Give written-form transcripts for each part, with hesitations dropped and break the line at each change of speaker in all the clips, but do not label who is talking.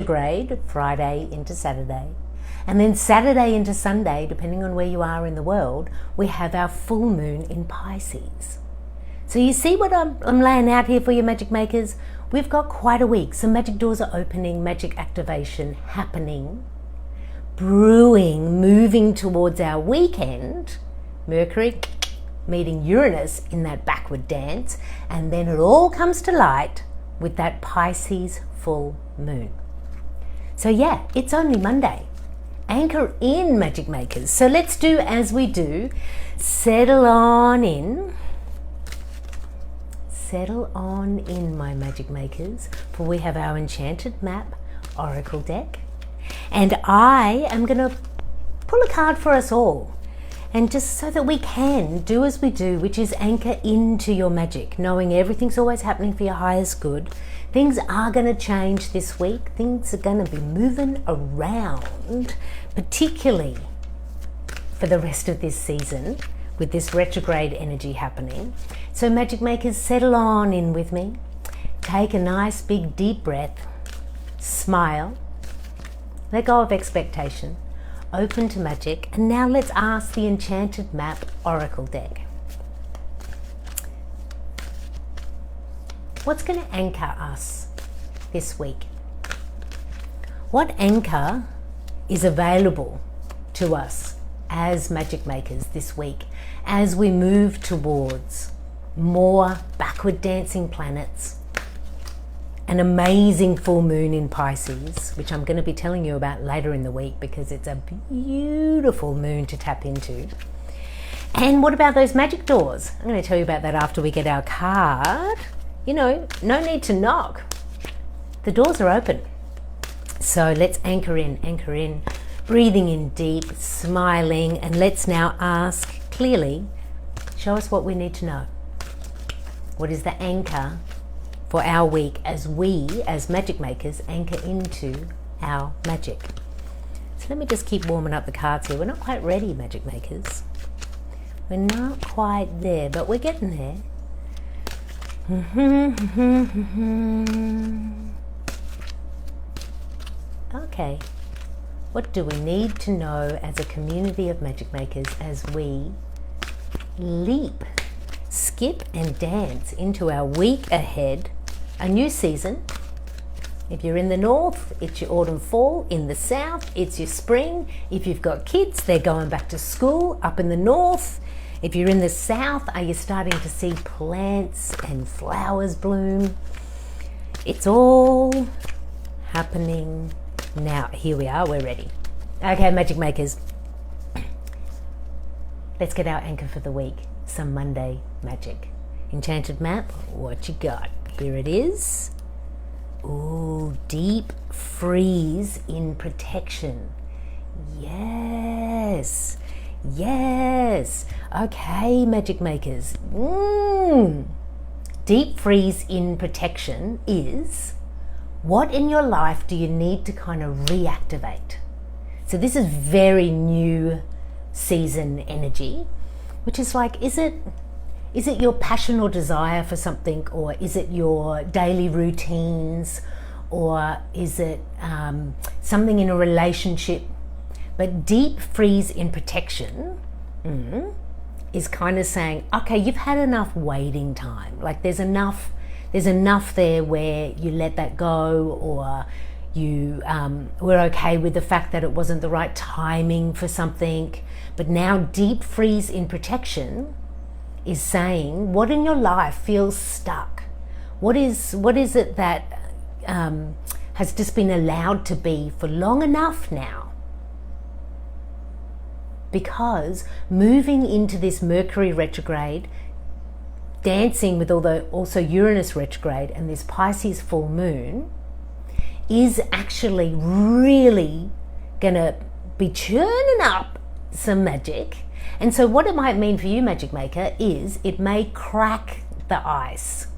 retrograde, Friday into Saturday. And then Saturday into Sunday, depending on where you are in the world, we have our full moon in Pisces. So you see what I'm laying out here for you, magic makers? We've got quite a week. Some magic doors are opening, magic activation happening, brewing, moving towards our weekend. Mercury meeting Uranus in that backward dance. And then it all comes to light with that Pisces full moon. So yeah, it's only Monday. Anchor in, magic makers. So let's do as we do. Settle on in. Settle on in, my magic makers, for we have our enchanted map oracle deck. And I am going to pull a card for us all. And just so that we can do as we do, which is anchor into your magic, knowing everything's always happening for your highest good. Things are going to change this week. Things are going to be moving around, particularly for the rest of this season with this retrograde energy happening. So magic makers, settle on in with me. Take a nice big deep breath. Smile. Let go of expectation. Open to magic. And now let's ask the enchanted map oracle deck. What's going to anchor us this week? What anchor is available to us as magic makers this week as we move towards more backward dancing planets, an amazing full moon in Pisces, which I'm going to be telling you about later in the week because it's a beautiful moon to tap into. And what about those magic doors? I'm going to tell you about that after we get our card. You know, no need to knock. The doors are open. So let's anchor in, breathing in deep, smiling, and let's now ask clearly, show us what we need to know. What is the anchor for our week as we, as magic makers, anchor into our magic? So let me just keep warming up the cards here. We're not quite ready, magic makers. We're not quite there, but we're getting there. Okay, what do we need to know as a community of magic makers as we leap, skip and dance into our week ahead, a new season? If you're in the north, it's your autumn fall. In the south, it's your spring. If you've got kids, they're going back to school up in the north. If you're in the south, are you starting to see plants and flowers bloom? It's all happening now. Here we are, we're ready. Okay, magic makers, let's get our anchor for the week. Some Monday magic. Enchanted map, what you got? Here it is. Ooh, deep freeze in protection. Yes. Yes. Okay, magic makers. Deep freeze in protection is, what in your life do you need to kind of reactivate? So this is very new season energy, which is like, is it your passion or desire for something, or is it your daily routines, or is it something in a relationship? But deep freeze in protection is kind of saying, okay, you've had enough waiting time. Like there's enough there where you let that go, or you were okay with the fact that it wasn't the right timing for something. But now deep freeze in protection is saying, what in your life feels stuck? What is it that has just been allowed to be for long enough now? Because moving into this Mercury retrograde, dancing with also Uranus retrograde and this Pisces full moon, is actually really going to be churning up some magic. And so what it might mean for you, magic maker, is it may crack the ice.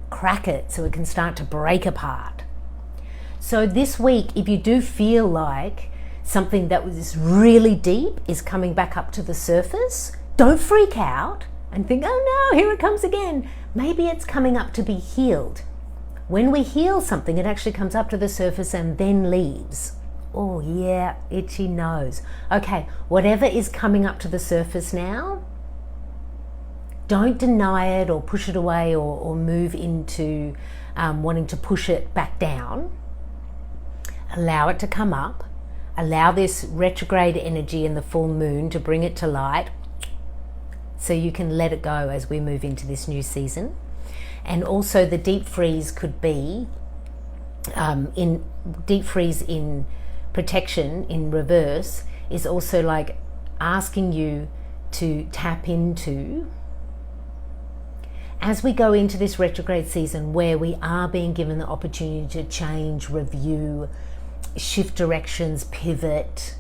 Crack it so it can start to break apart. So this week, if you do feel like something that was really deep is coming back up to the surface, don't freak out and think, oh no, here it comes again. Maybe it's coming up to be healed. When we heal something, it actually comes up to the surface and then leaves. Oh yeah, itchy nose. Okay, whatever is coming up to the surface now, don't deny it or push it away or move into wanting to push it back down. Allow it to come up. Allow this retrograde energy in the full moon to bring it to light, so you can let it go as we move into this new season. And also the deep freeze could be in deep freeze in protection in reverse is also like asking you to tap into, as we go into this retrograde season where we are being given the opportunity to change, review, shift directions, pivot,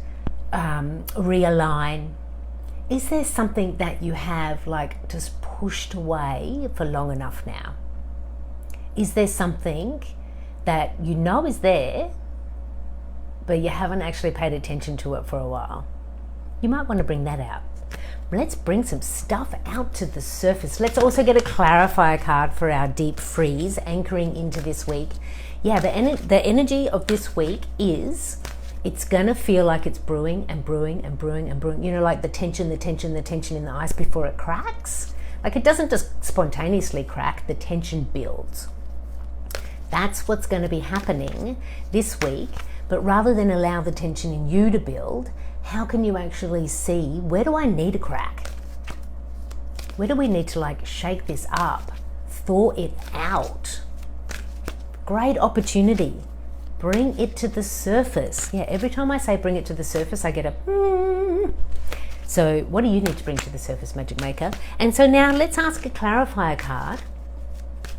realign. Is there something that you have like just pushed away for long enough now? Is there something that you know is there, but you haven't actually paid attention to it for a while? You might want to bring that out. Let's bring some stuff out to the surface. Let's also get a clarifier card for our deep freeze, anchoring into this week. Yeah, the energy of this week is, it's gonna feel like it's brewing and brewing and brewing and brewing. You know, like the tension in the ice before it cracks. Like it doesn't just spontaneously crack, the tension builds. That's what's going to be happening this week. But rather than allow the tension in you to build, how can you actually see, where do I need a crack? Where do we need to like shake this up, thaw it out? Great opportunity. Bring it to the surface. Yeah, every time I say bring it to the surface, I get a So what do you need to bring to the surface, Magic Maker? And so now let's ask a clarifier card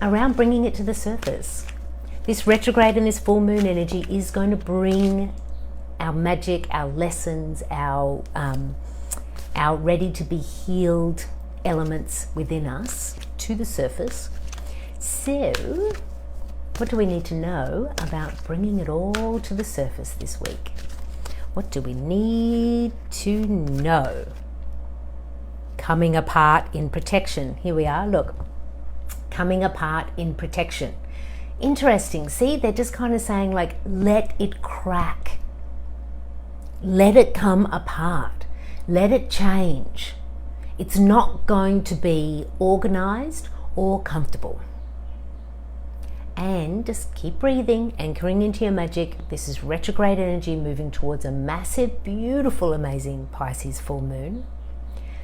around bringing it to the surface. This retrograde and this full moon energy is going to bring our magic, our lessons, our ready to be healed elements within us to the surface. So what do we need to know about bringing it all to the surface this week? What do we need to know? Coming apart in protection. Here we are, look. Coming apart in protection. Interesting. See, they're just kind of saying like, let it crack. Let it come apart. Let it change. It's not going to be organized or comfortable. And just keep breathing, anchoring into your magic. This is retrograde energy moving towards a massive, beautiful, amazing Pisces full moon.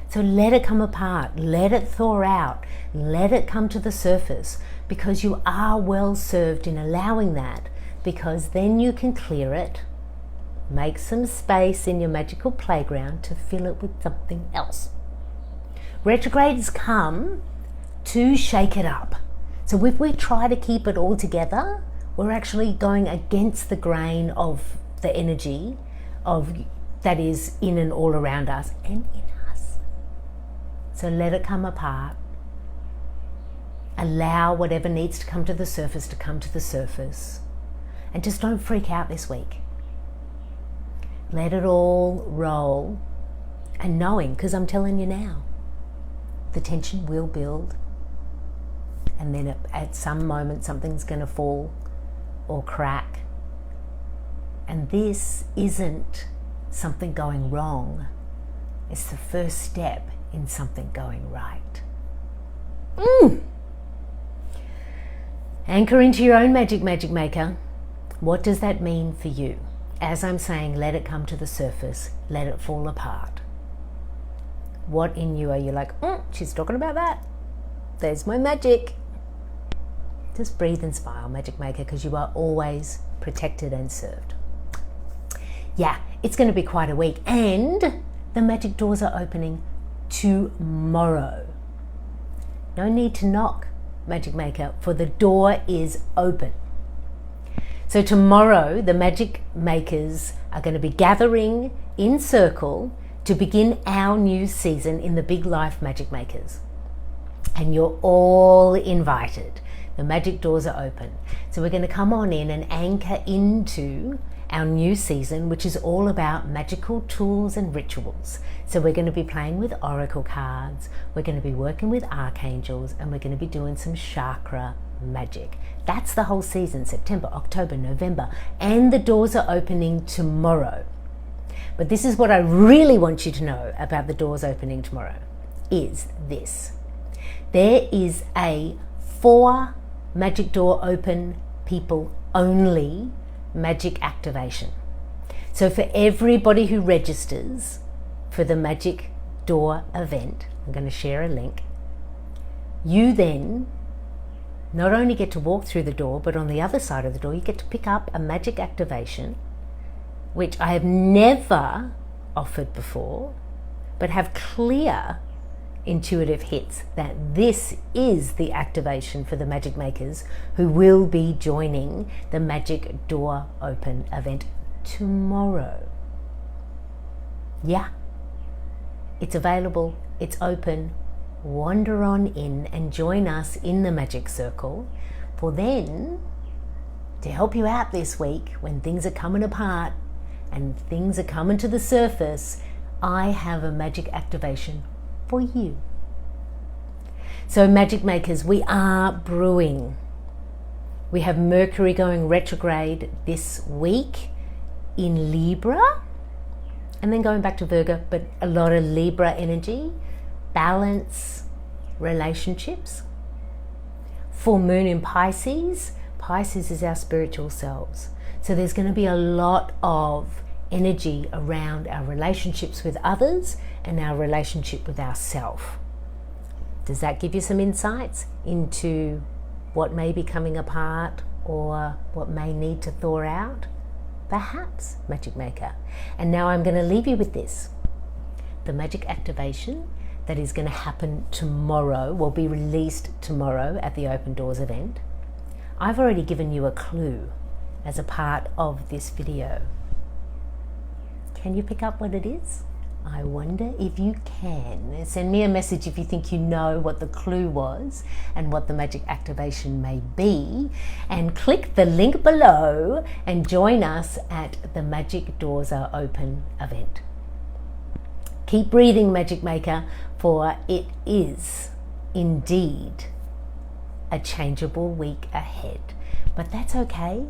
So let it come apart, let it thaw out, let it come to the surface, because you are well served in allowing that, because then you can clear it, make some space in your magical playground to fill it with something else. Retrogrades come to shake it up. So if we try to keep it all together, we're actually going against the grain of the energy of that is in and all around us and in us. So let it come apart. Allow whatever needs to come to the surface. And just don't freak out this week. Let it all roll. And knowing, because I'm telling you now, the tension will build. And then at some moment something's going to fall or crack. And this isn't something going wrong. It's the first step in something going right. Anchor into your own magic, Magic Maker. What does that mean for you? As I'm saying, let it come to the surface. Let it fall apart. What in you are you like, she's talking about that? There's my magic. Just breathe and smile, Magic Maker, because you are always protected and served. Yeah, it's going to be quite a week. And the magic doors are opening tomorrow. No need to knock, Magic Maker, for the door is open. So tomorrow, the magic makers are going to be gathering in circle to begin our new season in the Big Life Magic Makers. And you're all invited. The magic doors are open. So we're going to come on in and anchor into our new season, which is all about magical tools and rituals. So we're going to be playing with oracle cards, we're going to be working with archangels, and we're going to be doing some chakra magic. That's the whole season, September, October, November, and the doors are opening tomorrow. But this is what I really want you to know about the doors opening tomorrow, is this. There is a 4 magic door open people only magic activation. So for everybody who registers for the magic door event, I'm going to share a link, you then not only get to walk through the door, but on the other side of the door you get to pick up a magic activation, which I have never offered before, but have clear intuitive hits that this is the activation for the magic makers who will be joining the magic door open event tomorrow. Yeah, it's available, it's open. Wander on in and join us in the magic circle, for then, to help you out this week when things are coming apart and things are coming to the surface, I have a magic activation for you. So magic makers, we are brewing. We have Mercury going retrograde this week in Libra, and then going back to Virgo, but a lot of Libra energy, balance, relationships. Full moon in Pisces. Pisces is our spiritual selves. So there's going to be a lot of energy around our relationships with others and our relationship with ourselves. Does that give you some insights into what may be coming apart or what may need to thaw out? Perhaps, magic maker. And now I'm going to leave you with this. The magic activation that is going to happen tomorrow, will be released tomorrow at the Open Doors event. I've already given you a clue as a part of this video. Can you pick up what it is? I wonder if you can. Send me a message if you think you know what the clue was and what the magic activation may be, and click the link below and join us at the Magic Doors Are Open event. Keep breathing, magic maker, for it is indeed a changeable week ahead. But that's okay.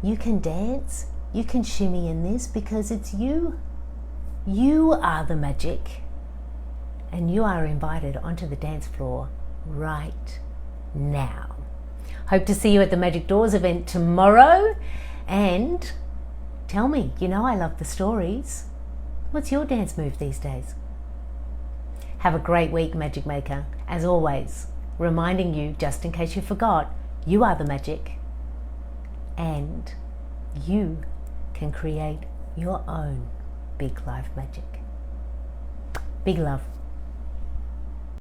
You can dance, you can shimmy in this, because it's you. You are the magic, and you are invited onto the dance floor right now. Hope to see you at the Magic Doors event tomorrow, and tell me, you know I love the stories. What's your dance move these days? Have a great week, magic maker. As always, reminding you, just in case you forgot, you are the magic, and you can create your own big life magic. Big love.